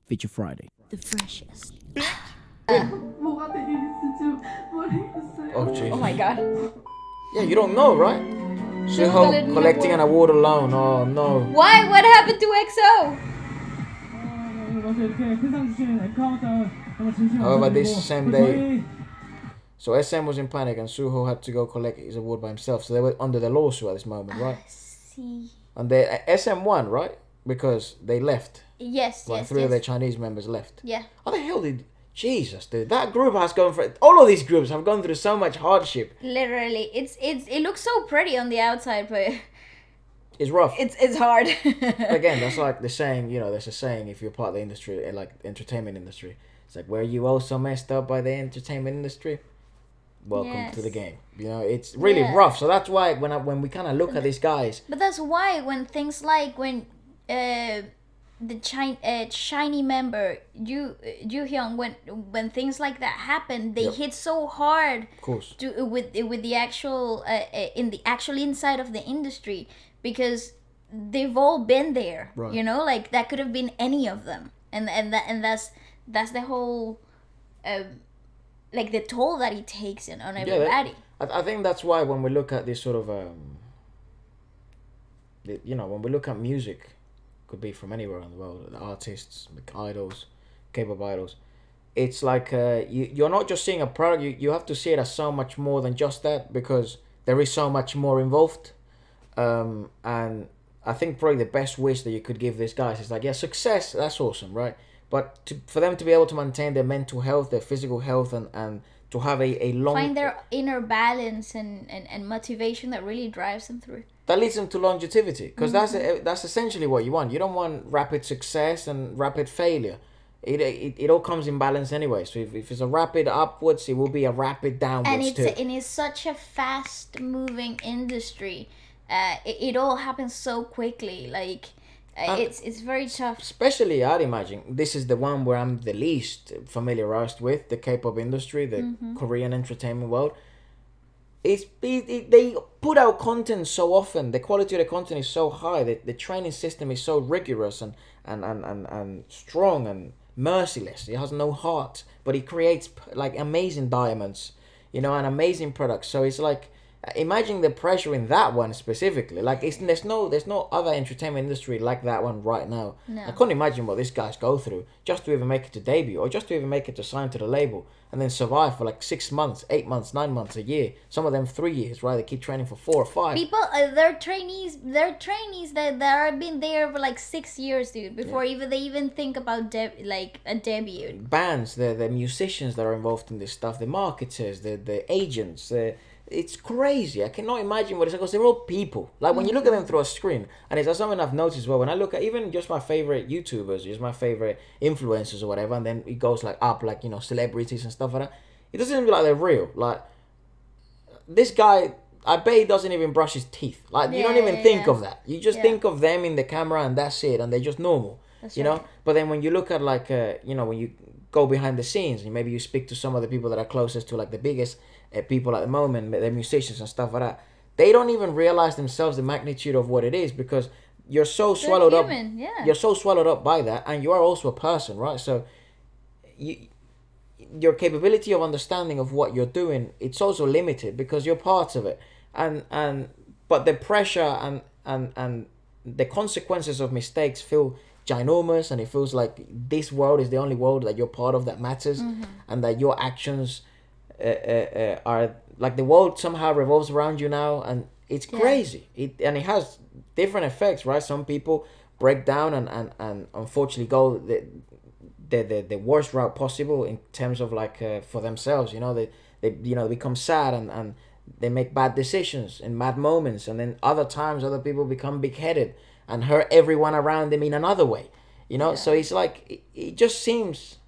Feature Friday. The freshest. Oh, Jesus. Oh my god. Yeah, you don't know, right? Suho collecting an award alone. Oh, no. Why? What happened to XO? However, this same day, so SM was in panic and Suho had to go collect his award by himself. So they were under the lawsuit at this moment, right? See. And the SM won, right? Because they left. Yes, Like yes, three yes. of their Chinese members left. Yeah. How the hell did... Jesus, dude. That group has gone through... All of these groups have gone through so much hardship. Literally, it looks so pretty on the outside, but It's rough. it's hard. Again, that's like the saying, you know, there's a saying if you're part of the industry, like entertainment industry. It's like, were you also messed up by the entertainment industry? Welcome to the game. You know, it's really rough. So that's why when we kind of look at these guys... But that's why when things like when the shiny member Ju Hyung, when things like that happen, they hit so hard. Of course. With the actual in the actual inside of the industry, because they've all been there. Right. You know, like that could have been any of them, and that's the whole like the toll that it takes on everybody. I think that's why when we look at this sort of you know, when we look at music, could be from anywhere in the world, the artists, the idols, K-pop idols, it's like you're not just seeing a product, you have to see it as so much more than just that, because there is so much more involved. And I think probably the best wish that you could give these guys is like, yeah, success, that's awesome, right? But for them to be able to maintain their mental health, their physical health, and to have a long... Find their inner balance and motivation that really drives them through. That leads them to longevity, because that's essentially what you want. You don't want rapid success and rapid failure. It all comes in balance anyway. So if it's a rapid upwards, it will be a rapid downwards too. And it's such a fast moving industry. It all happens so quickly. Like it's very tough. Especially, I'd imagine this is the one where I'm the least familiarized with, the K-pop industry, the Korean entertainment world. They put out content so often. The quality of the content is so high. The training system is so rigorous and strong and merciless. It has no heart, but it creates like amazing diamonds, you know, and amazing products. So it's like, imagine the pressure in that one specifically. Like there's no other entertainment industry like that one right now. No. I couldn't imagine what these guys go through just to even make it to debut, or just to even make it to sign to the label, and then survive for like 6 months, 8 months, 9 months, a year. Some of them 3 years, right? They keep training for 4 or 5. People, they're trainees that have been there for like 6 years, dude, before they even think about a debut. Bands, the musicians that are involved in this stuff, the marketers, the agents, it's crazy. I cannot imagine what it's like, because they're all people. Like when you look at them through a screen, and it's something I've noticed as well, when I look at even just my favorite YouTubers, just my favorite influencers or whatever, and then it goes like up, like, you know, celebrities and stuff like that, it doesn't even look like they're real. Like this guy, I bet he doesn't even brush his teeth. Like you don't even think of that. You just think of them in the camera and that's it, and they're just normal. That's know. But then when you look at like you know, when you go behind the scenes and maybe you speak to some of the people that are closest to like the biggest people at the moment, the musicians and stuff like that, they don't even realize themselves the magnitude of what it is, because you're so swallowed up. You're so swallowed up by that, and you are also a person, right? So your capability of understanding of what you're doing, it's also limited because you're part of it, but the pressure and the consequences of mistakes feel ginormous, and it feels like this world is the only world that you're part of that matters, and that your actions are like the world somehow revolves around you now, and it's crazy. It has different effects, right? Some people break down and unfortunately go the worst route possible in terms of like for themselves, you know, they become sad and they make bad decisions in bad moments, and then other times other people become big-headed and hurt everyone around them in another way, you know. So it's like it just seems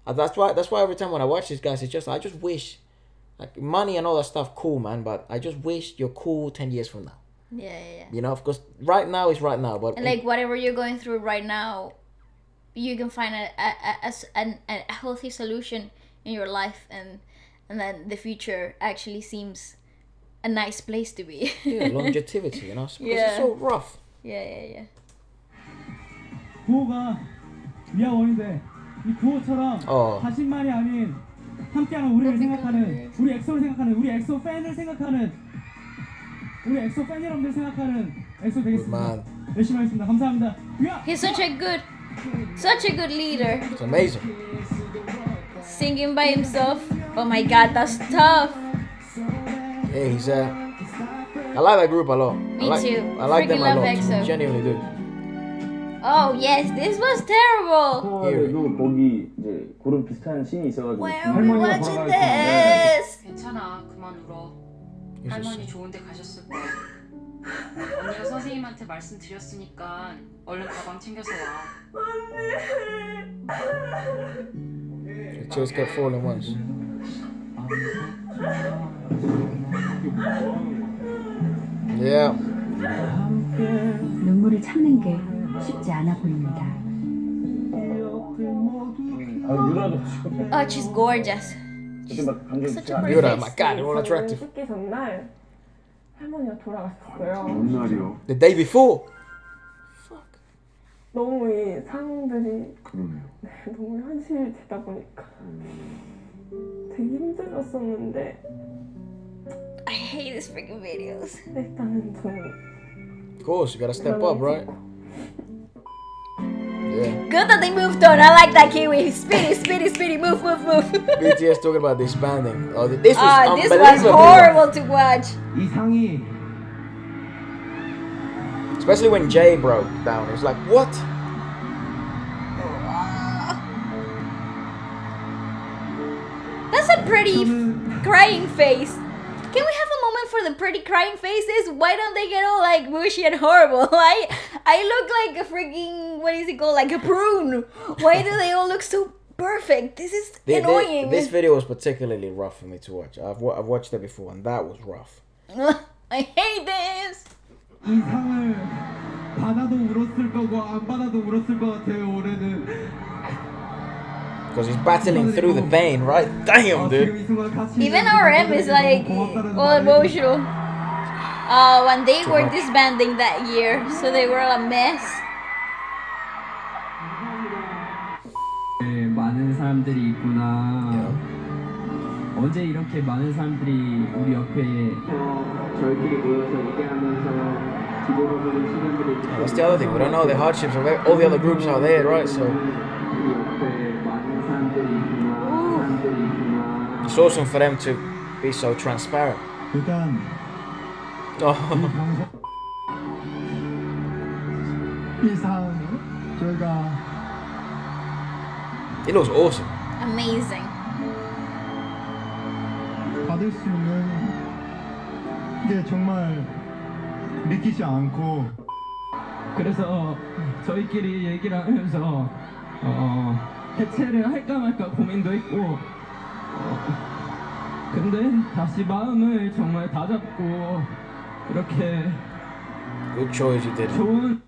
that's why every time when I watch these guys, it's just I just wish, like, money and all that stuff, cool, man, but I just wish you're cool 10 years from now. Yeah. You know, because right now is right now, but like whatever you're going through right now, you can find a healthy solution in your life, and then the future actually seems a nice place to be. Yeah, longevity, you know, because it's so rough. Yeah. 위아 원인데 이 구호처럼 자신만이 아닌 함께하는 우리를 생각하는 우리 엑소를 생각하는 우리 엑소 팬을 생각하는 우리 엑소 팬 여러분들 생각하는 엑소 되겠습니다. 열심히 하겠습니다. 감사합니다. 위아! He's such a good leader. It's amazing. Singing by himself. Oh my god, that's tough. Yeah, he's I like that group a lot. Me too. I like them Freaking a love lot. EXO. Genuinely do. Oh yes, this was terrible. 코어에도 거기 이제 그런 비슷한 씬이 있어가지고 Why are we 할머니가 watching 돌아가시는데 this? 괜찮아, 그만 울어. 할머니 좋은 데 가셨을 거야. 언니가 선생님한테 말씀드렸으니까 얼른 가방 챙겨서 와. The tears kept falling once. Yeah. 눈물을 참는 게 쉽지 않아 보입니다. 유라도 지금 Oh, she's gorgeous. 이렇게 막 감정 Such a 안 pretty You're face. my god, you're all attractive. 식기 전날 할머니가 돌아가셨어요. 뭔 날이요? The day before. 너무 이 상황들이 그러네요. 너무 현실이 되다 보니까 되게 힘들었었는데 I hate these freaking videos. 일단은 좀 Of course, you gotta step up, right? Yeah. Good that they moved on. I like that Kiwi. Speedy, move. BTS talking about disbanding. Oh, this was Ah, this unbelievable. was horrible to watch. 이 상이 Especially when Jay broke down. It was like, what? That's a pretty crying face. Can we have a moment for the pretty crying faces? Why don't they get all like mushy and horrible? I look like a freaking, what is it called? Like a prune. Why do they all look so perfect? This is annoying. This video was particularly rough for me to watch. I've watched it before and that was rough. I hate this. 이 상을 받아도 울었을 거고 안 받아도 울었을 것 같아요. 올해는 Because he's battling through the pain, right? Damn, dude. 지금 이 순간 같이 Even RM is like all emotional. When they were disbanding that year, so they were a mess. 많은 사람들이 있구나. 어제 이렇게 많은 사람들이 우리 옆에 저희끼리 모여서 얘기하면서 뒤돌아보는 시간들이 That's the other thing. We don't know the hardships of all the other groups out there, right? So 우리 옆에 많은 사람들이 있구나. 사람들이 있구나. it's awesome for them to be so transparent. 일단 Oh. 이상 저희가 It looks awesome. Amazing. 받을 수 있는 게 정말 믿기지 않고 그래서 저희끼리 얘기를 하면서 해체를 할까 말까 고민도 했고 근데 다시 마음을 정말 다잡고 이렇게 Good choice you did. 좋은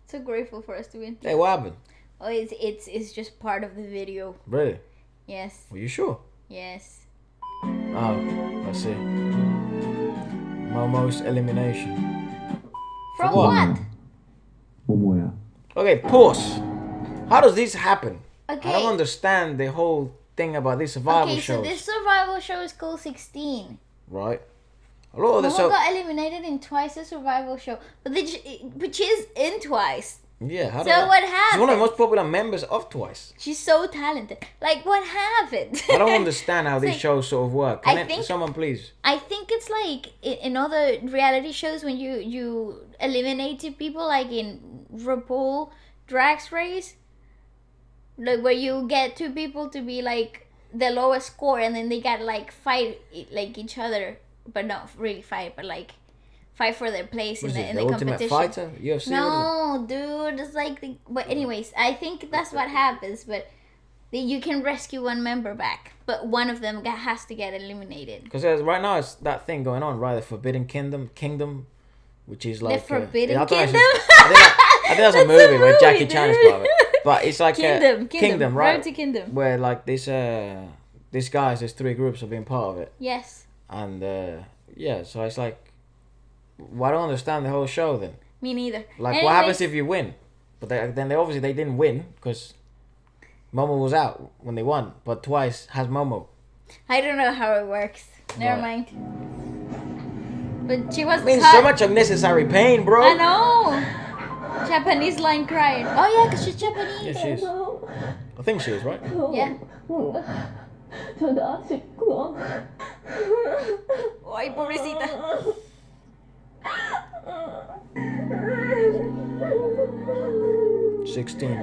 So grateful for us to win. Hey, what happened? Oh, it's just part of the video. Really? Yes. Are you sure? Yes. Oh, I see. Momo's elimination. From what? what? 뭐야? Okay, pause. How does this happen? Okay. I don't understand the whole thing about these survival Okay, shows. so this survival show is called 16. Right? A lot of the Momo got eliminated in twice the survival show, but which is in twice. yeah. How So do what She's one of the happened? most popular members of Twice. She's so talented. Like, what happened? I don't understand how these like- shows sort of work. I Can think- someone please? I think it's like in other reality shows when you eliminate people, like in RuPaul Drag Race, like where you get two people to be like the lowest score, and then they got like fight like each other, but not really fight, but like fight for their place What is in it? the The Ultimate competition. Fighter? UFC? What is it? No, dude, it's like but anyways, I think that's what happens, but you can rescue one member back, but one of them has to get eliminated. Because right now it's that thing going on, right? The Forbidden Kingdom, which is like Forbidden I don't know, it's Kingdom? just- I think that's a That's a movie where Jackie movie, Chan is dude. part of it. But it's like Kingdom, right? Road to Kingdom. Where like these guys, there's 3 groups have been part of it, Yes, and yeah, so it's like, well, I don't understand the whole show then. me neither. Like, what happens if you win? But then they obviously they didn't win because Momo was out when they won. But Twice has Momo. I don't know how it works. Never mind. But she was means cut. so much unnecessary pain, bro. I know. Japanese line crying. Oh yeah, because she's Japanese. Yeah, she is. I think she is, right? Yeah. 저도 아쉽고. Ay, pobrecita.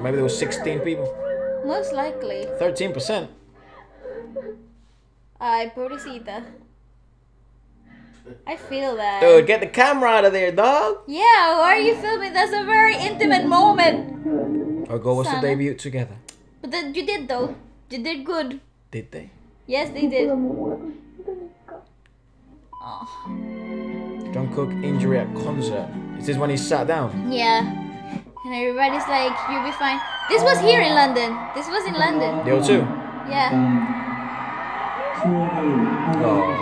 Maybe there was 16 people. Most likely. 13%. Ay, pobrecita. I feel that. Dude, get the camera out of there, dog. Yeah, why are you filming? That's a very intimate moment. Or go watch the Sana. debut together. But then you did though. You did good. Did they? Yes, they did. Oh. Jungkook injury at concert. Is this when he sat down? Yeah. And everybody's like, you'll be fine. This was here in London. This was in London. The O2? Yeah. Oh.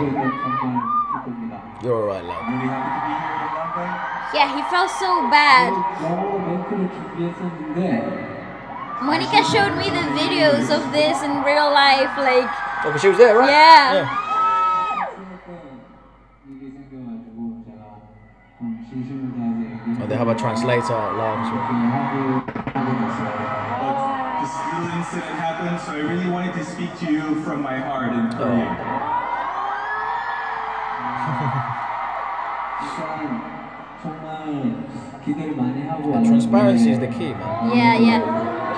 You're alright, lad. Yeah, he felt so bad. Monica showed me the videos of this in real life, like. Oh, but she was there, right? Yeah. Oh, they have a translator live as well. This little incident happened, so I really wanted to speak to you from my heart in Korean. Transparency is the key, man. Yeah, yeah.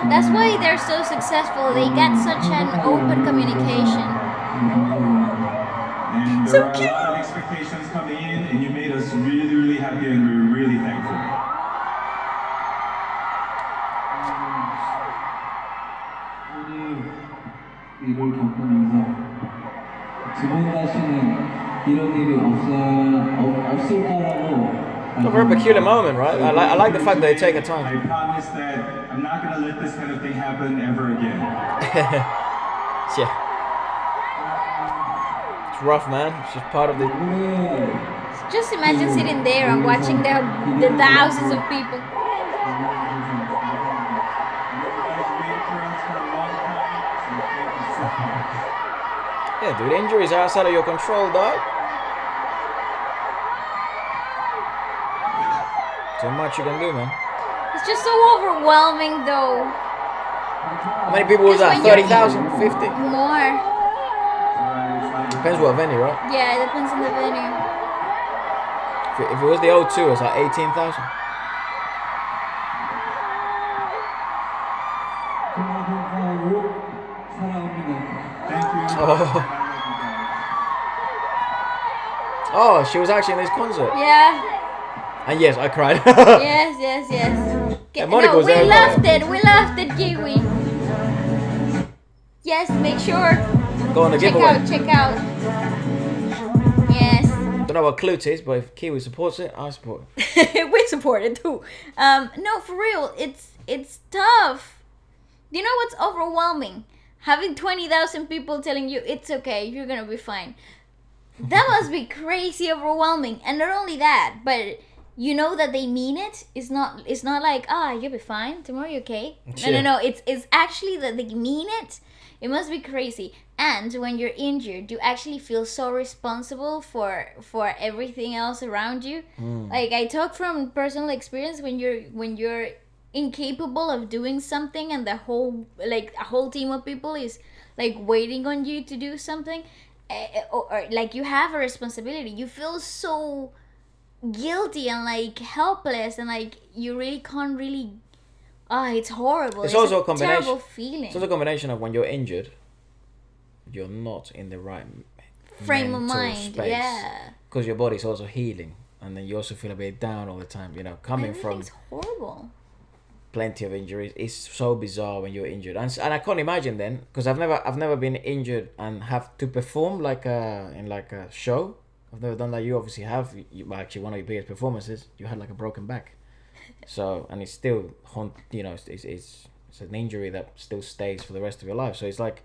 That's why they're so successful. They get such an open communication. And there are a lot of expectations coming in, and you made us really, really happy, and we're really thankful. 일을 겪으면서 두 번 다시는 이런 일이 없을까라고. It's a very peculiar moment, right? I like the fact that they take a I time. promise that I'm not going to let this kind of thing happen ever again. Yeah. It's rough, man. It's just part of the... Just imagine sitting there and watching the thousands of people. Yeah, dude, injuries are outside of your control, dog. So much you can do, man. It's just so overwhelming, though. How many people was that? Because when 30,000? 50? More. Depends what venue, right? Yeah, it depends on the venue. If it was the O2, it's like 18,000. Oh, she was actually in this concert. Yeah. And yes, I cried. Yes. And Monica was we there. laughed it, Kiwi. Yes, make sure. Go on the giveaway. Check out. Yes. Don't know what Clute is, but if Kiwi supports it, I support it. We support it too. No, for real, it's tough. You know what's overwhelming? Having 20,000 people telling you it's okay, you're gonna be fine. That must be crazy overwhelming. And not only that, but you know that they mean it. It's not like, you'll be fine, tomorrow you're okay. No. It's actually that they mean it. It must be crazy. And when you're injured, you actually feel so responsible for everything else around you. Like, I talk from personal experience. When you're incapable of doing something and a whole team of people is like waiting on you to do something, or like you have a responsibility, you feel so guilty and like helpless, and like you really can't really. It's horrible. It's also a terrible combination. feeling. It's also a combination of when you're injured, you're not in the right frame of mental mind. space. Yeah. Because your body's also healing, and then you also feel a bit down all the time. You know, coming from Everything's horrible. plenty of injuries, it's so bizarre when you're injured, and I can't imagine then, because I've never been injured and have to perform in a show. I've never done that. You obviously have. Actually, one of your biggest performances, you had like a broken back. So, and it's still it's an injury that still stays for the rest of your life. So it's like,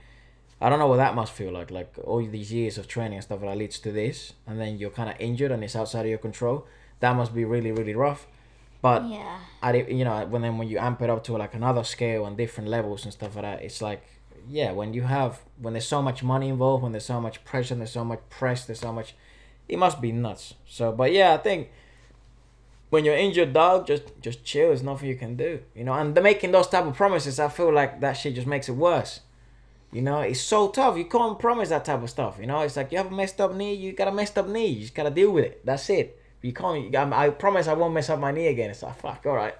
I don't know what that must feel like all these years of training and stuff that leads to this, and then you're kind of injured and it's outside of your control. That must be really, really rough. But Yeah. when you amp it up to like another scale and different levels and stuff like that, it's like, yeah, when there's so much money involved, when there's so much pressure, there's so much press, there's so much, it must be nuts. So, but yeah, I think when you're injured, dog, just chill. There's nothing you can do, and making those type of promises, I feel like that shit just makes it worse. It's so tough. You can't promise that type of stuff. It's like you have a messed up knee, you got a messed up knee. You just gotta deal with it. That's it. You can't. I promise I won't mess up my knee again. It's like, fuck, all right.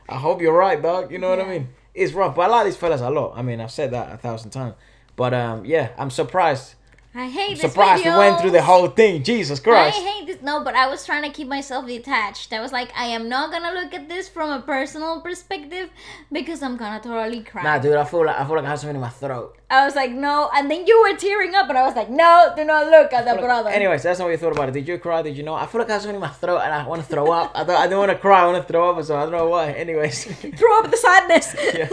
I hope you're right, dog. You know what I mean? It's rough, but I like these fellas a lot. I mean, I've said that 1,000 times. But yeah, I'm surprised. I hate this surprised video. we went through the whole thing. Jesus Christ. I hate this. No, but I was trying to keep myself detached. I was like, I am not gonna look at this from a personal perspective because I'm gonna totally cry. Nah, dude, I feel like I have something in my throat. I was like, no, and then you were tearing up, and I was like, no, do not look at the brother. Anyways, that's not what you thought about it. Did you cry? Did you know? I feel like I have something in my throat and I want to throw up. I don't want to cry. I want to throw up. So I don't know why. Anyways, Throw up the sadness. Yeah.